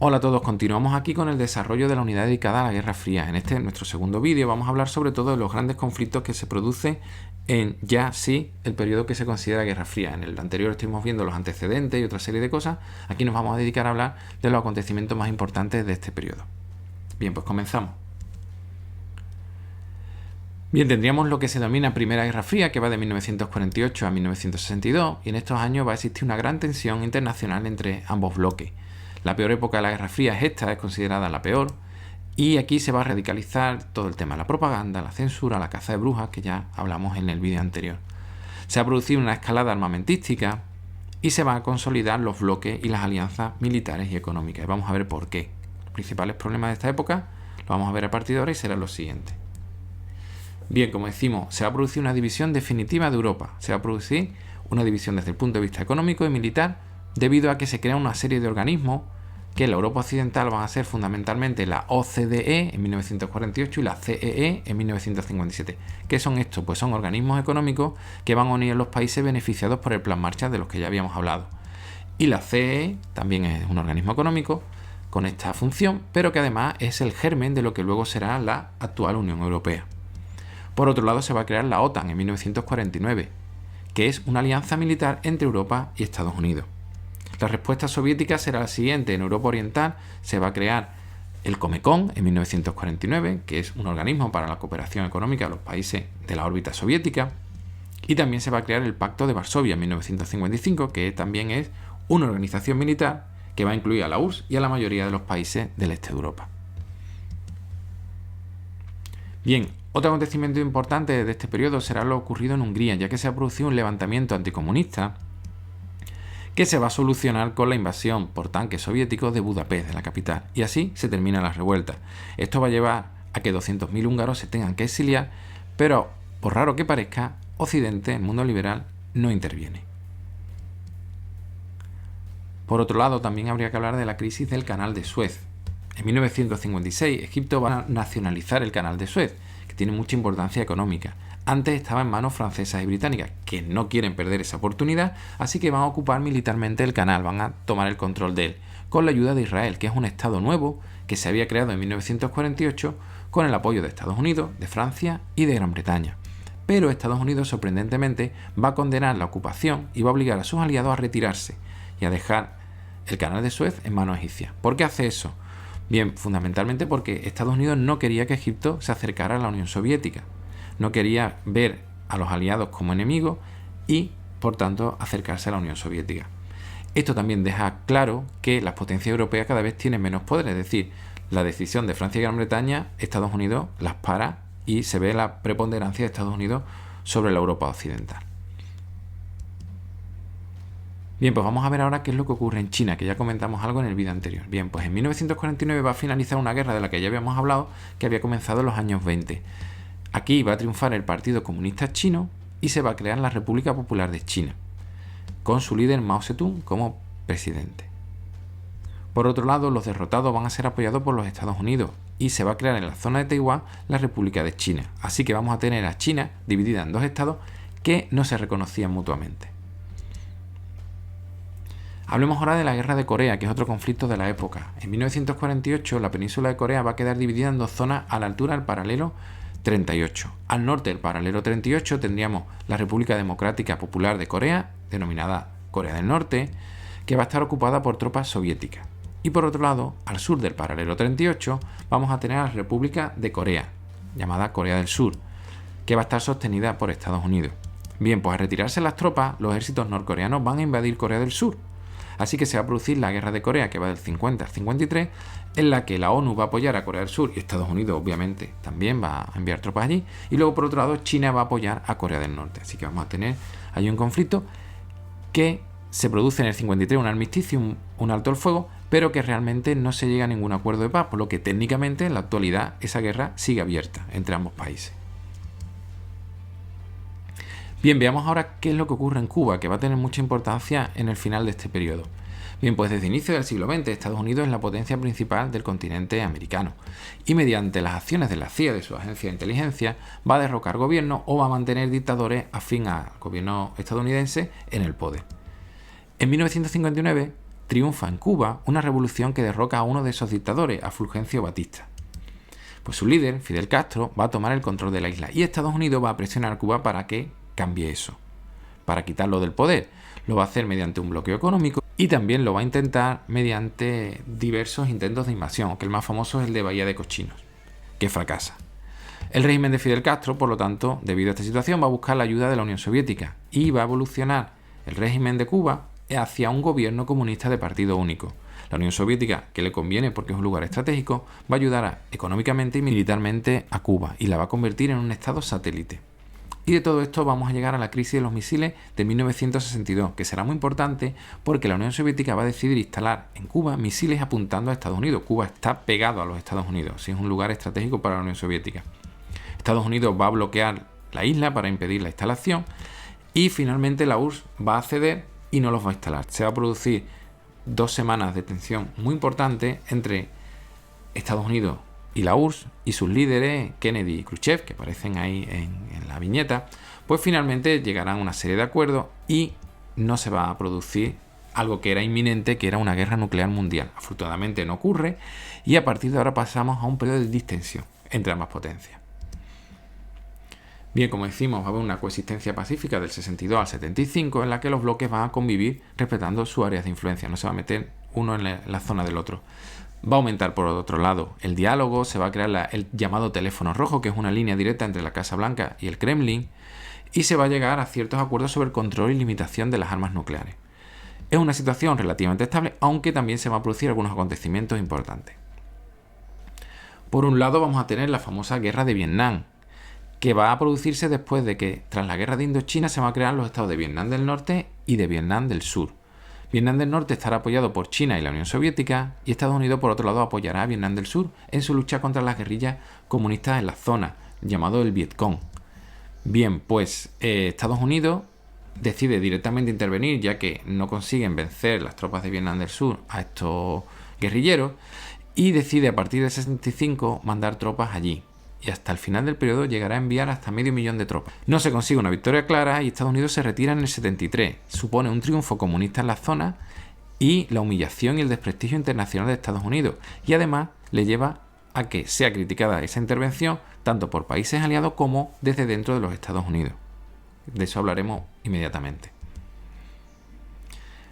Hola a todos, continuamos aquí con el desarrollo de la unidad dedicada a la Guerra Fría. En este, nuestro segundo vídeo, vamos a hablar sobre todo de los grandes conflictos que se producen en el periodo que se considera Guerra Fría. En el anterior estuvimos viendo los antecedentes y otra serie de cosas. Aquí nos vamos a dedicar a hablar de los acontecimientos más importantes de este periodo. Bien, pues comenzamos. Bien, tendríamos lo que se denomina Primera Guerra Fría, que va de 1948 a 1962, y en estos años va a existir una gran tensión internacional entre ambos bloques. La peor época de la Guerra Fría es considerada la peor, y aquí se va a radicalizar todo el tema de la propaganda, la censura, la caza de brujas, que ya hablamos en el vídeo anterior. Se va a producir una escalada armamentística y se van a consolidar los bloques y las alianzas militares y económicas. Y vamos a ver por qué. Los principales problemas de esta época los vamos a ver a partir de ahora y serán los siguientes. Bien, como decimos, se va a producir una división definitiva de Europa. Se va a producir una división desde el punto de vista económico y militar, debido a que se crea una serie de organismos que en la Europa occidental van a ser fundamentalmente la OCDE en 1948 y la CEE en 1957. ¿Qué son estos? Pues son organismos económicos que van a unir a los países beneficiados por el Plan Marshall de los que ya habíamos hablado. Y la CEE también es un organismo económico con esta función, pero que además es el germen de lo que luego será la actual Unión Europea. Por otro lado, se va a crear la OTAN en 1949, que es una alianza militar entre Europa y Estados Unidos. La respuesta soviética será la siguiente. En Europa Oriental se va a crear el Comecon en 1949, que es un organismo para la cooperación económica de los países de la órbita soviética. Y también se va a crear el Pacto de Varsovia en 1955, que también es una organización militar que va a incluir a la URSS y a la mayoría de los países del este de Europa. Bien, otro acontecimiento importante de este periodo será lo ocurrido en Hungría, ya que se ha producido un levantamiento anticomunista que se va a solucionar con la invasión por tanques soviéticos de Budapest, de la capital, y así se termina la revuelta. Esto va a llevar a que 200.000 húngaros se tengan que exiliar, pero, por raro que parezca, Occidente, el mundo liberal, no interviene. Por otro lado, también habría que hablar de la crisis del Canal de Suez. En 1956, Egipto va a nacionalizar el Canal de Suez, que tiene mucha importancia económica. Antes estaba en manos francesas y británicas, que no quieren perder esa oportunidad, así que van a ocupar militarmente el canal, van a tomar el control de él, con la ayuda de Israel, que es un estado nuevo que se había creado en 1948 con el apoyo de Estados Unidos, de Francia y de Gran Bretaña. Pero Estados Unidos, sorprendentemente, va a condenar la ocupación y va a obligar a sus aliados a retirarse y a dejar el Canal de Suez en manos egipcias. ¿Por qué hace eso? Bien, fundamentalmente porque Estados Unidos no quería que Egipto se acercara a la Unión Soviética. No quería ver a los aliados como enemigos y, por tanto, acercarse a la Unión Soviética. Esto también deja claro que las potencias europeas cada vez tienen menos poder, es decir, la decisión de Francia y Gran Bretaña, Estados Unidos las para y se ve la preponderancia de Estados Unidos sobre la Europa occidental. Bien, pues vamos a ver ahora qué es lo que ocurre en China, que ya comentamos algo en el vídeo anterior. Bien, pues en 1949 va a finalizar una guerra de la que ya habíamos hablado, que había comenzado en los años 20. Aquí va a triunfar el Partido Comunista Chino y se va a crear la República Popular de China, con su líder Mao Zedong como presidente. Por otro lado, los derrotados van a ser apoyados por los Estados Unidos y se va a crear en la zona de Taiwán la República de China. Así que vamos a tener a China dividida en dos estados que no se reconocían mutuamente. Hablemos ahora de la Guerra de Corea, que es otro conflicto de la época. En 1948 la península de Corea va a quedar dividida en dos zonas a la altura del paralelo 38. Al norte del paralelo 38 tendríamos la República Democrática Popular de Corea, denominada Corea del Norte, que va a estar ocupada por tropas soviéticas. Y por otro lado, al sur del paralelo 38, vamos a tener a la República de Corea, llamada Corea del Sur, que va a estar sostenida por Estados Unidos. Bien, pues al retirarse las tropas, los ejércitos norcoreanos van a invadir Corea del Sur. Así que se va a producir la Guerra de Corea, que va del 50 al 53, en la que la ONU va a apoyar a Corea del Sur y Estados Unidos, obviamente, también va a enviar tropas allí. Y luego, por otro lado, China va a apoyar a Corea del Norte. Así que vamos a tener ahí un conflicto que se produce en el 53, un armisticio, un alto el fuego, pero que realmente no se llega a ningún acuerdo de paz, por lo que técnicamente en la actualidad esa guerra sigue abierta entre ambos países. Bien, veamos ahora qué es lo que ocurre en Cuba, que va a tener mucha importancia en el final de este periodo. Bien, pues desde inicio del siglo XX, Estados Unidos es la potencia principal del continente americano y mediante las acciones de la CIA, de su agencia de inteligencia, va a derrocar gobiernos o va a mantener dictadores afín al gobierno estadounidense en el poder. En 1959, triunfa en Cuba una revolución que derroca a uno de esos dictadores, a Fulgencio Batista. Pues su líder, Fidel Castro, va a tomar el control de la isla y Estados Unidos va a presionar a Cuba para que cambie eso, para quitarlo del poder. Lo va a hacer mediante un bloqueo económico y también lo va a intentar mediante diversos intentos de invasión, aunque el más famoso es el de Bahía de Cochinos, que fracasa. El régimen de Fidel Castro, por lo tanto, debido a esta situación, va a buscar la ayuda de la Unión Soviética y va a evolucionar el régimen de Cuba hacia un gobierno comunista de partido único. La Unión Soviética, que le conviene porque es un lugar estratégico, va a ayudar económicamente y militarmente a Cuba y la va a convertir en un estado satélite. Y de todo esto vamos a llegar a la crisis de los misiles de 1962, que será muy importante porque la Unión Soviética va a decidir instalar en Cuba misiles apuntando a Estados Unidos. Cuba está pegado a los Estados Unidos, sí, es un lugar estratégico para la Unión Soviética. Estados Unidos va a bloquear la isla para impedir la instalación y finalmente la URSS va a ceder y no los va a instalar. Se va a producir 2 semanas de tensión muy importante entre Estados Unidos y la URSS y sus líderes, Kennedy y Khrushchev, que aparecen ahí en la viñeta, pues finalmente llegarán a una serie de acuerdos y no se va a producir algo que era inminente, que era una guerra nuclear mundial. Afortunadamente no ocurre y a partir de ahora pasamos a un periodo de distensión entre ambas potencias. Bien, como decimos, va a haber una coexistencia pacífica del 62 al 75 en la que los bloques van a convivir respetando sus áreas de influencia, no se va a meter uno en la zona del otro. Va a aumentar por otro lado el diálogo, se va a crear el llamado teléfono rojo, que es una línea directa entre la Casa Blanca y el Kremlin, y se va a llegar a ciertos acuerdos sobre el control y limitación de las armas nucleares. Es una situación relativamente estable, aunque también se van a producir algunos acontecimientos importantes. Por un lado vamos a tener la famosa guerra de Vietnam, que va a producirse después de que, tras la guerra de Indochina, se van a crear los estados de Vietnam del Norte y de Vietnam del Sur. Vietnam del Norte estará apoyado por China y la Unión Soviética, y Estados Unidos, por otro lado, apoyará a Vietnam del Sur en su lucha contra las guerrillas comunistas en la zona, llamado el Vietcong. Bien, pues Estados Unidos decide directamente intervenir, ya que no consiguen vencer las tropas de Vietnam del Sur a estos guerrilleros, y decide a partir del 65 mandar tropas allí. Y hasta el final del periodo llegará a enviar hasta 500.000 de tropas. No se consigue una victoria clara y Estados Unidos se retira en el 73. Supone un triunfo comunista en la zona y la humillación y el desprestigio internacional de Estados Unidos. Y además le lleva a que sea criticada esa intervención tanto por países aliados como desde dentro de los Estados Unidos. De eso hablaremos inmediatamente.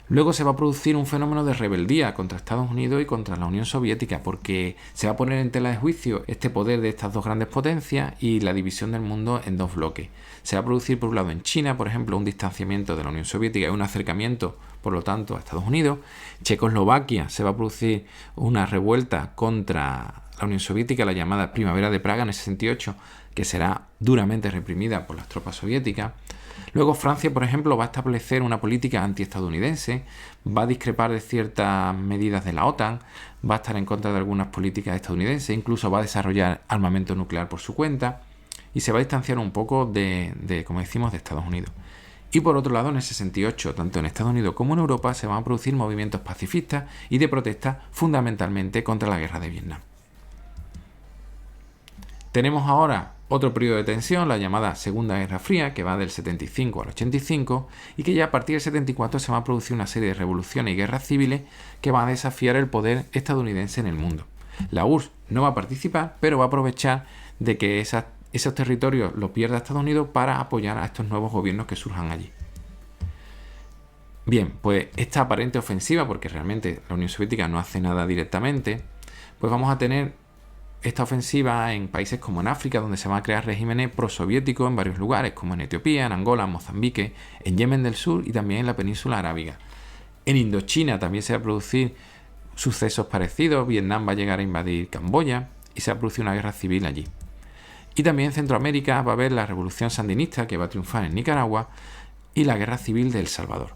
Luego se va a producir un fenómeno de rebeldía contra Estados Unidos y contra la Unión Soviética, porque se va a poner en tela de juicio este poder de estas dos grandes potencias y la división del mundo en dos bloques. Se va a producir, por un lado, en China, por ejemplo, un distanciamiento de la Unión Soviética y un acercamiento, por lo tanto, a Estados Unidos. Checoslovaquia se va a producir una revuelta contra la Unión Soviética, la llamada Primavera de Praga en el 68, que será duramente reprimida por las tropas soviéticas. Luego Francia, por ejemplo, va a establecer una política antiestadounidense, va a discrepar de ciertas medidas de la OTAN, va a estar en contra de algunas políticas estadounidenses, incluso va a desarrollar armamento nuclear por su cuenta y se va a distanciar un poco como decimos, de Estados Unidos. Y por otro lado, en el 68, tanto en Estados Unidos como en Europa, se van a producir movimientos pacifistas y de protesta fundamentalmente contra la guerra de Vietnam. Tenemos ahora otro periodo de tensión, la llamada Segunda Guerra Fría, que va del 75 al 85 y que ya a partir del 74 se va a producir una serie de revoluciones y guerras civiles que van a desafiar el poder estadounidense en el mundo. La URSS no va a participar, pero va a aprovechar de que esos territorios los pierda Estados Unidos para apoyar a estos nuevos gobiernos que surjan allí. Bien, pues esta aparente ofensiva, porque realmente la Unión Soviética no hace nada directamente, pues vamos a tener esta ofensiva en países como en África, donde se van a crear regímenes prosoviéticos en varios lugares, como en Etiopía, en Angola, en Mozambique, en Yemen del Sur y también en la península arábiga. En Indochina también se va a producir sucesos parecidos, Vietnam va a llegar a invadir Camboya y se va a producir una guerra civil allí. Y también en Centroamérica va a haber la revolución sandinista que va a triunfar en Nicaragua y la guerra civil de El Salvador.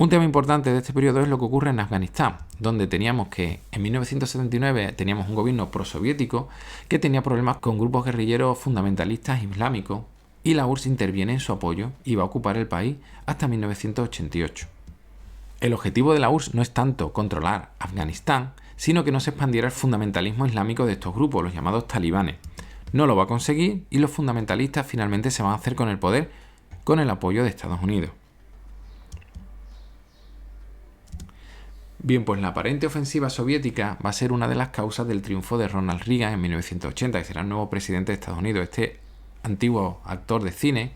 Un tema importante de este periodo es lo que ocurre en Afganistán, donde teníamos que en 1979 teníamos un gobierno prosoviético que tenía problemas con grupos guerrilleros fundamentalistas islámicos y la URSS interviene en su apoyo y va a ocupar el país hasta 1988. El objetivo de la URSS no es tanto controlar Afganistán, sino que no se expandiera el fundamentalismo islámico de estos grupos, los llamados talibanes. No lo va a conseguir y los fundamentalistas finalmente se van a hacer con el poder con el apoyo de Estados Unidos. Bien, pues la aparente ofensiva soviética va a ser una de las causas del triunfo de Ronald Reagan en 1980, que será el nuevo presidente de Estados Unidos. Este antiguo actor de cine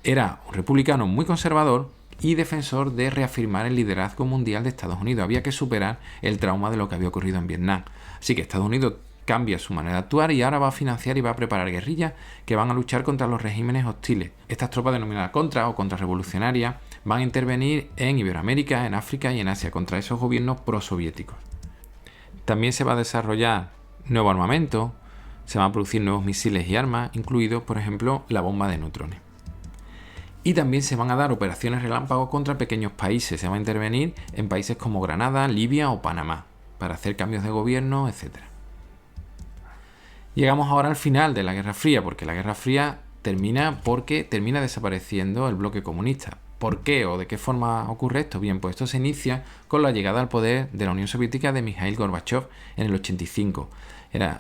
era un republicano muy conservador y defensor de reafirmar el liderazgo mundial de Estados Unidos. Había que superar el trauma de lo que había ocurrido en Vietnam. Así que Estados Unidos cambia su manera de actuar y ahora va a financiar y va a preparar guerrillas que van a luchar contra los regímenes hostiles. Estas tropas denominadas contra o contrarrevolucionarias van a intervenir en Iberoamérica, en África y en Asia contra esos gobiernos prosoviéticos. También se va a desarrollar nuevo armamento, se van a producir nuevos misiles y armas, incluidos, por ejemplo, la bomba de neutrones. Y también se van a dar operaciones relámpago contra pequeños países. Se va a intervenir en países como Granada, Libia o Panamá para hacer cambios de gobierno, etc. Llegamos ahora al final de la Guerra Fría, porque la Guerra Fría termina desapareciendo el bloque comunista. ¿Por qué o de qué forma ocurre esto? Bien, pues esto se inicia con la llegada al poder de la Unión Soviética de Mikhail Gorbachev en el 85.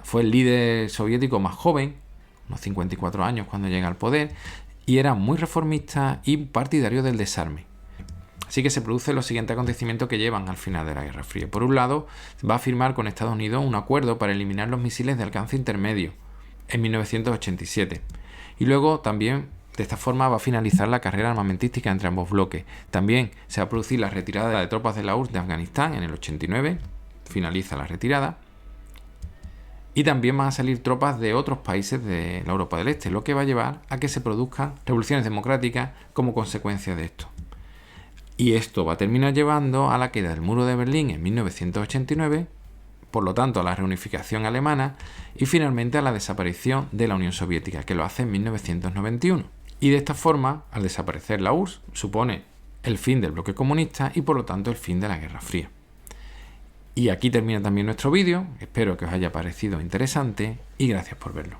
Fue el líder soviético más joven, unos 54 años cuando llega al poder, y era muy reformista y partidario del desarme. Así que se produce los siguientes acontecimientos que llevan al final de la Guerra Fría. Por un lado, va a firmar con Estados Unidos un acuerdo para eliminar los misiles de alcance intermedio en 1987. Y luego también, de esta forma, va a finalizar la carrera armamentística entre ambos bloques. También se va a producir la retirada de tropas de la URSS de Afganistán en el 89, finaliza la retirada. Y también van a salir tropas de otros países de la Europa del Este, lo que va a llevar a que se produzcan revoluciones democráticas como consecuencia de esto. Y esto va a terminar llevando a la queda del muro de Berlín en 1989, por lo tanto a la reunificación alemana y finalmente a la desaparición de la Unión Soviética, que lo hace en 1991. Y de esta forma, al desaparecer la URSS, supone el fin del bloque comunista y por lo tanto el fin de la Guerra Fría. Y aquí termina también nuestro vídeo, espero que os haya parecido interesante y gracias por verlo.